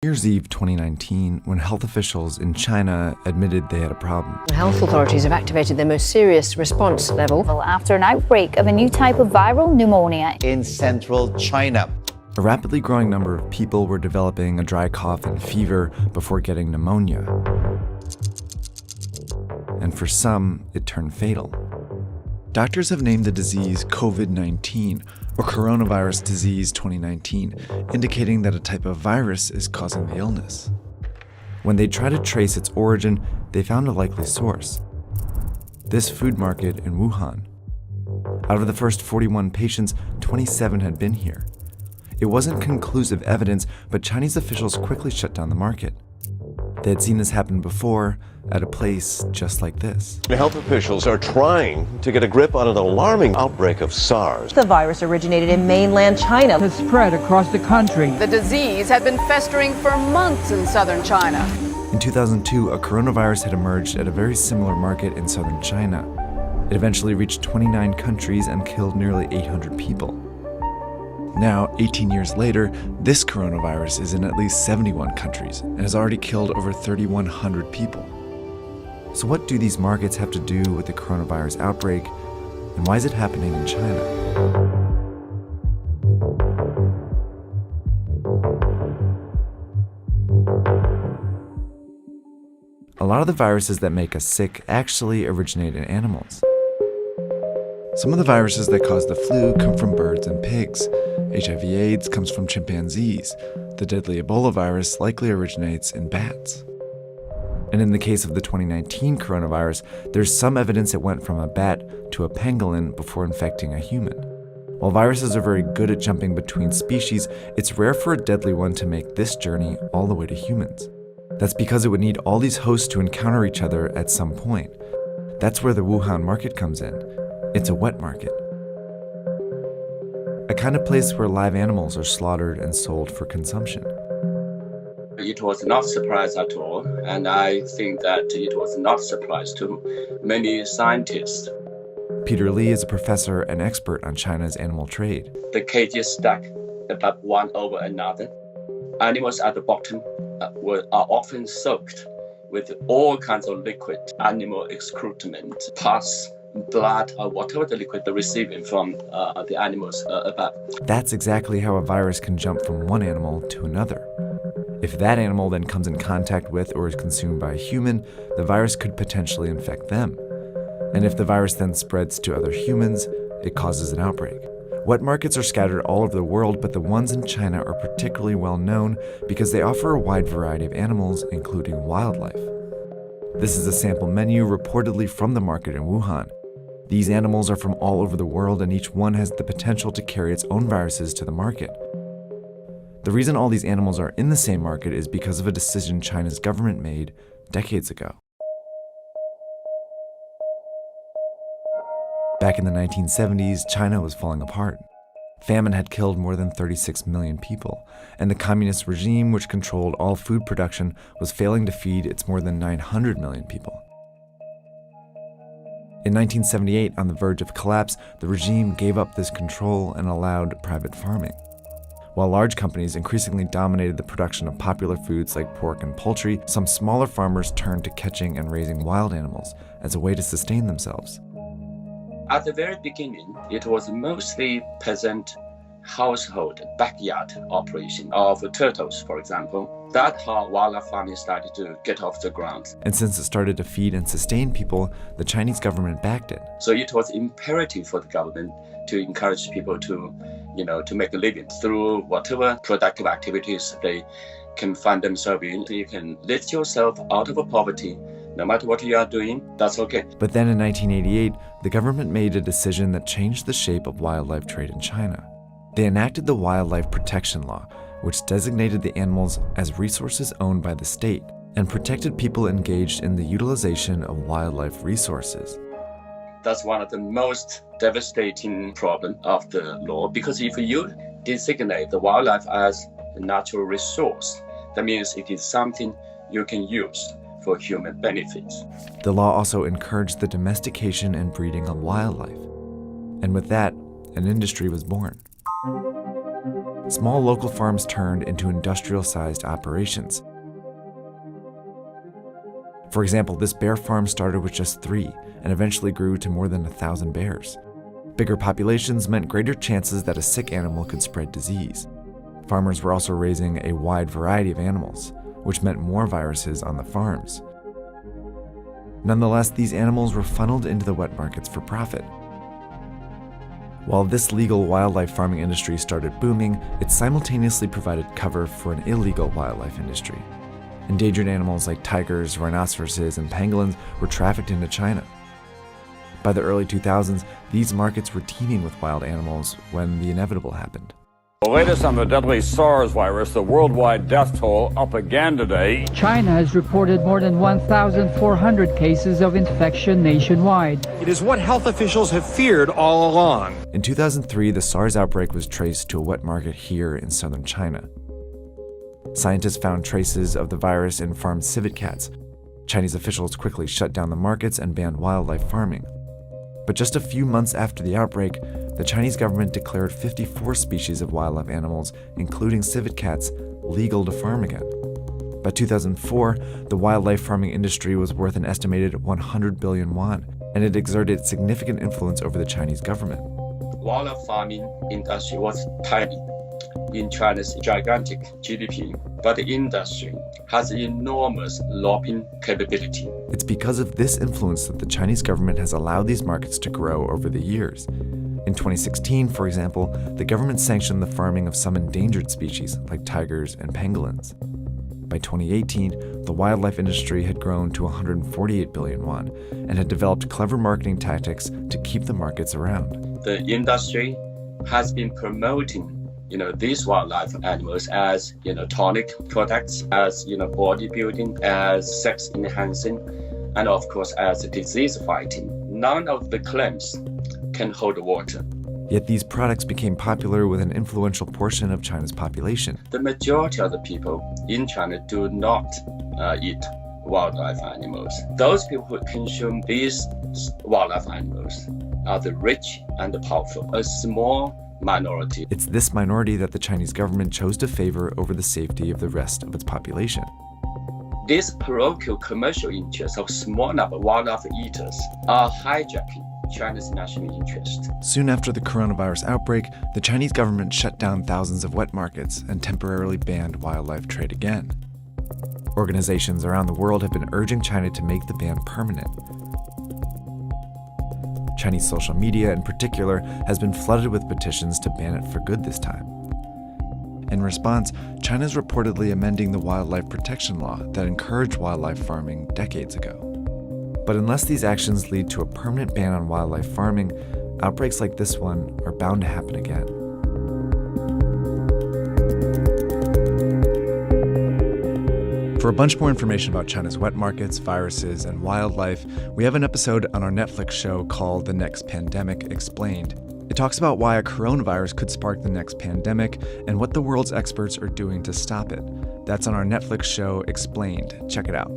New Year's Eve 2019, when health officials in China admitted they had a problem. Health authorities have activated their most serious response level after an outbreak of a new type of viral pneumonia in central China. A rapidly growing number of people were developing a dry cough and fever before getting pneumonia. And for some, it turned fatal. Doctors have named the disease COVID-19, or coronavirus disease 2019, indicating that a type of virus is causing the illness. When they tried to trace its origin, they found a likely source: this food market in Wuhan. Out of the first 41 patients, 27 had been here. It wasn't conclusive evidence, but Chinese officials quickly shut down the market. They had seen this happen before at a place just like this. Health officials are trying to get a grip on an alarming outbreak of SARS. The virus originated in mainland China. Has spread across the country. The disease had been festering for months in southern China. In 2002, a coronavirus had emerged at a very similar market in southern China. It eventually reached 29 countries and killed nearly 800 people. Now, 18 years later, this coronavirus is in at least 71 countries and has already killed over 3,100 people. So what do these markets have to do with the coronavirus outbreak, and why is it happening in China? A lot of the viruses that make us sick actually originate in animals. Some of the viruses that cause the flu come from birds and pigs. HIV/AIDS comes from chimpanzees. The deadly Ebola virus likely originates in bats. And in the case of the 2019 coronavirus, there's some evidence it went from a bat to a pangolin before infecting a human. While viruses are very good at jumping between species, it's rare for a deadly one to make this journey all the way to humans. That's because it would need all these hosts to encounter each other at some point. That's where the Wuhan market comes in. It's a wet market. A kind of place where live animals are slaughtered and sold for consumption. It was not a surprise at all, and I think that it was not a surprise to many scientists. Peter Lee is a professor and expert on China's animal trade. The cages stack above one over another. Animals at the bottom are often soaked with all kinds of liquid, animal excrement, pus, blood, or whatever the liquid they're receiving from the animals above. That's exactly how a virus can jump from one animal to another. If that animal then comes in contact with or is consumed by a human, the virus could potentially infect them. And if the virus then spreads to other humans, it causes an outbreak. Wet markets are scattered all over the world, but the ones in China are particularly well known because they offer a wide variety of animals, including wildlife. This is a sample menu reportedly from the market in Wuhan. These animals are from all over the world, and each one has the potential to carry its own viruses to the market. The reason all these animals are in the same market is because of a decision China's government made decades ago. Back in the 1970s, China was falling apart. Famine had killed more than 36 million people, and the communist regime, which controlled all food production, was failing to feed its more than 900 million people. In 1978, on the verge of collapse, the regime gave up this control and allowed private farming. While large companies increasingly dominated the production of popular foods like pork and poultry, some smaller farmers turned to catching and raising wild animals as a way to sustain themselves. At the very beginning, it was mostly peasant household backyard operation of turtles, for example. That's how wildlife farming started to get off the ground. And since it started to feed and sustain people, the Chinese government backed it. So it was imperative for the government to encourage people to make a living through whatever productive activities they can find themselves in. So you can lift yourself out of poverty. No matter what you are doing, that's okay. But then in 1988, the government made a decision that changed the shape of wildlife trade in China. They enacted the Wildlife Protection Law, which designated the animals as resources owned by the state and protected people engaged in the utilization of wildlife resources. That's one of the most devastating problems of the law, because if you designate the wildlife as a natural resource, that means it is something you can use for human benefits. The law also encouraged the domestication and breeding of wildlife. And with that, an industry was born. small local farms turned into industrial-sized operations. For example, this bear farm started with just 3 and eventually grew to more than 1,000 bears. Bigger populations meant greater chances that a sick animal could spread disease. Farmers were also raising a wide variety of animals, which meant more viruses on the farms. Nonetheless, these animals were funneled into the wet markets for profit. While this legal wildlife farming industry started booming, it simultaneously provided cover for an illegal wildlife industry. Endangered animals like tigers, rhinoceroses, and pangolins were trafficked into China. By the early 2000s, these markets were teeming with wild animals when the inevitable happened. The latest on the deadly SARS virus, the worldwide death toll up again today. China has reported more than 1,400 cases of infection nationwide. It is what health officials have feared all along. In 2003, the SARS outbreak was traced to a wet market here in southern China. Scientists found traces of the virus in farmed civet cats. Chinese officials quickly shut down the markets and banned wildlife farming. But just a few months after the outbreak, the Chinese government declared 54 species of wildlife animals, including civet cats, legal to farm again. By 2004, the wildlife farming industry was worth an estimated 100 billion yuan, and it exerted significant influence over the Chinese government. Wildlife farming industry was tiny in China's gigantic GDP, but the industry has enormous lobbying capability. It's because of this influence that the Chinese government has allowed these markets to grow over the years. In 2016, for example, the government sanctioned the farming of some endangered species like tigers and pangolins. By 2018, the wildlife industry had grown to 148 billion yuan and had developed clever marketing tactics to keep the markets around. The industry has been promoting these wildlife animals as, tonic products, as, bodybuilding, as sex enhancing, and of course as disease fighting. None of the claims can hold water. Yet these products became popular with an influential portion of China's population. The majority of the people in China do not eat wildlife animals. Those people who consume these wildlife animals are the rich and the powerful. A small minority. It's this minority that the Chinese government chose to favor over the safety of the rest of its population. These parochial commercial interests of small number of wildlife eaters are hijacking China's national interest. Soon after the coronavirus outbreak, the Chinese government shut down thousands of wet markets and temporarily banned wildlife trade again. Organizations around the world have been urging China to make the ban permanent. Chinese social media, in particular, has been flooded with petitions to ban it for good this time. In response, China is reportedly amending the wildlife protection law that encouraged wildlife farming decades ago. But unless these actions lead to a permanent ban on wildlife farming, outbreaks like this one are bound to happen again. For a bunch more information about China's wet markets, viruses, and wildlife, we have an episode on our Netflix show called The Next Pandemic Explained. It talks about why a coronavirus could spark the next pandemic and what the world's experts are doing to stop it. That's on our Netflix show Explained. Check it out.